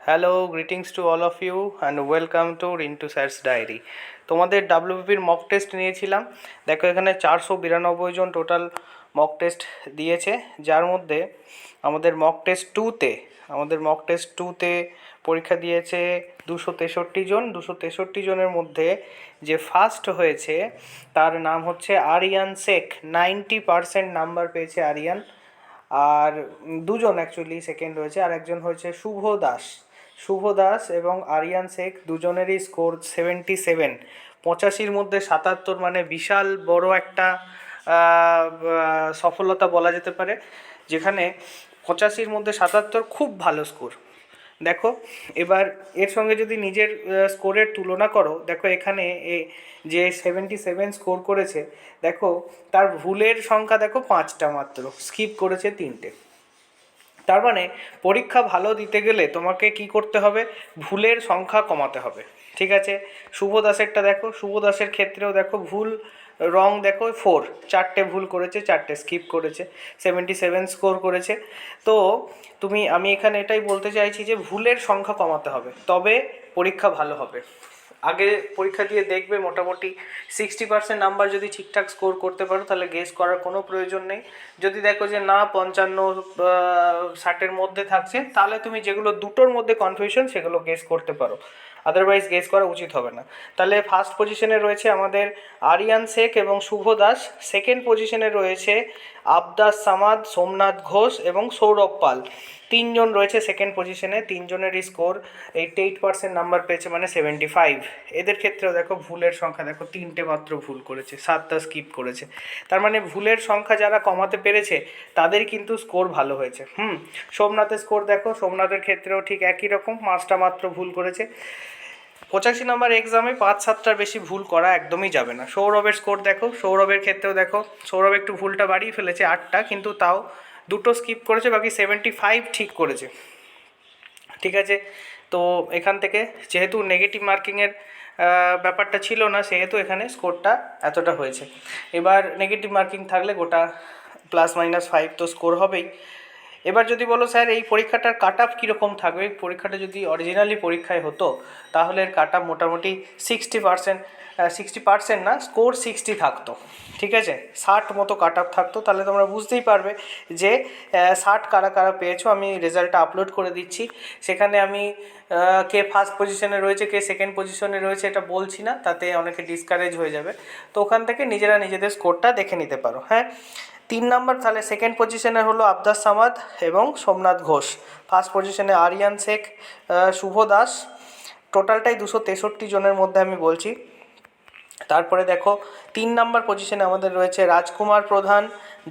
Hello, greetings to all of you and welcome to Rintu sir's ডায়েরি। তোমাদের ডাব্লিউবিপির mock test নিয়েছিলাম। দেখো এখানে 492 জন টোটাল মক টেস্ট দিয়েছে, যার মধ্যে আমাদের মক টেস্ট টুতে পরীক্ষা দিয়েছে 263 জন। 263 জনের মধ্যে যে ফার্স্ট হয়েছে তার নাম হচ্ছে আরিয়ান শেখ। 90% নাম্বার পেয়েছে আরিয়ান। আর দুজন অ্যাকচুয়ালি সেকেন্ড হয়েছে, আর একজন হয়েছে শুভ দাস এবং আরিয়ান শেখ। দুজনেরই স্কোর 77। 85-র মধ্যে 77 মানে বিশাল বড় একটা সফলতা বলা যেতে পারে, যেখানে 85-র মধ্যে 77 খুব ভালো স্কোর। দেখো এবার এর সঙ্গে যদি নিজের স্কোরের তুলনা করো, দেখো এখানে যে 77 স্কোর করেছে, দেখো তার ভুলের সংখ্যা দেখো 5টা মাত্র, স্কিপ করেছে 3টে। তার মানে পরীক্ষা ভালো দিতে গেলে তোমাকে কি করতে হবে? ভুলের সংখ্যা কমাতে হবে। ঠিক আছে, শুভ দাসেরটা দেখো, শুভ দাসের ক্ষেত্রেও দেখো ভুল রং দেখো 4, 4টে ভুল করেছে, 4টে স্কিপ করেছে, 77 স্কোর করেছে। তো আমি এখানে এটাই বলতে চাইছি যে ভুলের সংখ্যা কমাতে হবে, তবে পরীক্ষা ভালো হবে। আগে পরীক্ষা দিয়ে দেখবে মোটামুটি 60% নাম্বার যদি ঠিকঠাক স্কোর করতে পারো তাহলে গেস করার কোনো প্রয়োজন নেই। যদি দেখো যে না 55-60-এর মধ্যে থাকছে, তাহলে তুমি যেগুলো দুটোর মধ্যে কনফিউশন সেগুলো গেস করতে পারো, আদারওয়াইজ গেস করা উচিত হবে না। তাহলে ফার্স্ট পজিশনে রয়েছে আমাদের আরিয়ান শেখ এবং শুভ দাস। সেকেন্ড পজিশনে রয়েছে আবদাস সামাদ, সোমনাথ ঘোষ এবং সৌরভ পাল। তিনজন রয়েছে সেকেন্ড পজিশনে, তিনজনেরই স্কোর 88% নাম্বার পেয়েছে, মানে 75। এদের ক্ষেত্রেও দেখো ভুলের সংখ্যা দেখো 3টে মাত্র ভুল করেছে, 7টা স্কিপ করেছে। তার মানে ভুলের সংখ্যা যারা কমাতে পেরেছে তাদের কিন্তু স্কোর ভালো হয়েছে। সোমনাথের স্কোর দেখো, সোমনাথের ক্ষেত্রেও ঠিক একই রকম, 5টা মাত্র ভুল করেছে। 85 নম্বর এক্সামে 5-7টার বেশি ভুল করা একদমই যাবে না। সৌরভের স্কোর দেখো, সৌরভের ক্ষেত্রেও দেখো, সৌরভ একটু ভুলটা বাড়িয়ে ফেলেছে 8টা, কিন্তু তাও 2টো স্কিপ করেছে, বাকি 75 ঠিক করেছে। ঠিক আছে, তো এখান থেকে যেহেতু নেগেটিভ মার্কিংয়ের ব্যাপারটা ছিল না, সেহেতু এখানে স্কোরটা এতটা হয়েছে। এবার নেগেটিভ মার্কিং থাকলে গোটা +-5 তো স্কোর হবেই। এবার যদি বলো স্যার এই পরীক্ষাটার কাট অফ কীরকম থাকবে, পরীক্ষাটা যদি অরিজিনালি পরীক্ষায় হতো তাহলে এর কাট অফ মোটামুটি 60%, 60% না, স্কোর 60 থাকতো। ঠিক আছে, 60 মতো কাট অফ থাকতো, তাহলে তোমরা বুঝতেই পারবে যে 60 কারা কারা পেয়েছো। আমি রেজাল্টটা আপলোড করে দিচ্ছি, সেখানে আমি কে ফার্স্ট পজিশনে রয়েছে কে সেকেন্ড পজিশনে রয়েছে এটা বলছি না, তাতে অনেকে ডিসকারেজ হয়ে যাবে। তো ওখান থেকে নিজেরা নিজেদের স্কোরটা দেখে নিতে পারো। হ্যাঁ, 3 নম্বর তাহলে সেকেন্ড পজিশনে হলো আবদাস সামাদ এবং সোমনাথ ঘোষ। ফার্স্ট পজিশনে আরিয়ান শেখ, শুভ দাস। টোটালটাই 263 জনের মধ্যে আমি বলছি। তারপরে দেখো 3 নম্বর পজিশনে আমাদের রয়েছে রাজকুমার প্রধান,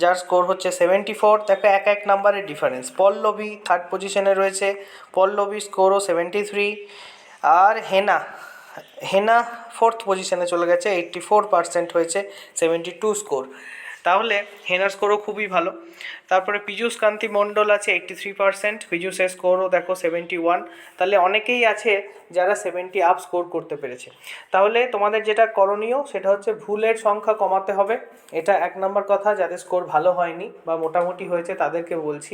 যার স্কোর হচ্ছে 74। দেখো এক নাম্বারের ডিফারেন্স। পল্লবী থার্ড পজিশনে রয়েছে, পল্লবীর স্কোরও 73। আর হেনা ফোর্থ পজিশনে চলে গেছে, 84% হয়েছে, 72 স্কোর। তাহলে হেনার স্কোরও খুবই ভালো। তারপরে পীযূষ কান্তি মণ্ডল আছে 83%, পীযূষের স্কোরও দেখো 71। তাহলে অনেকেই আছে যারা 70 আপ স্কোর করতে পেরেছে। তাহলে তোমাদের যেটা করণীয় সেটা হচ্ছে ভুলের সংখ্যা কমাতে হবে, এটা 1 নম্বর কথা। যাদের স্কোর ভালো হয়নি বা মোটামুটি হয়েছে তাদেরকে বলছি।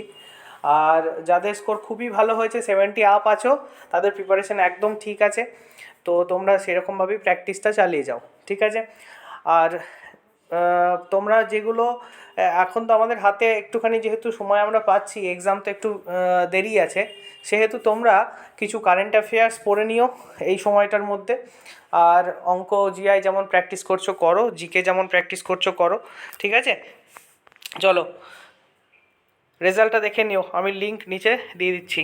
আর যাদের স্কোর খুবই ভালো হয়েছে, 70 আপ আছো, তাদের প্রিপারেশন একদম ঠিক আছে। তো তোমরা সেরকমভাবেই প্র্যাকটিসটা চালিয়ে যাও। ঠিক আছে, আর তোমরা যেগুলো এখন তো আমাদের হাতে একটুখানি যেহেতু সময় আমরা পাচ্ছি, এক্সাম তো একটু দেরি আছে, সেহেতু তোমরা কিছু কারেন্ট অ্যাফেয়ার্স পড়ে নিও এই সময়টার মধ্যে। আর অঙ্ক জিআই যেমন প্র্যাকটিস করছো করো, জিকে যেমন প্র্যাকটিস করছো করো। ঠিক আছে, চলো রেজাল্টটা দেখে নিও, আমি লিঙ্ক নিচে দিয়ে দিচ্ছি।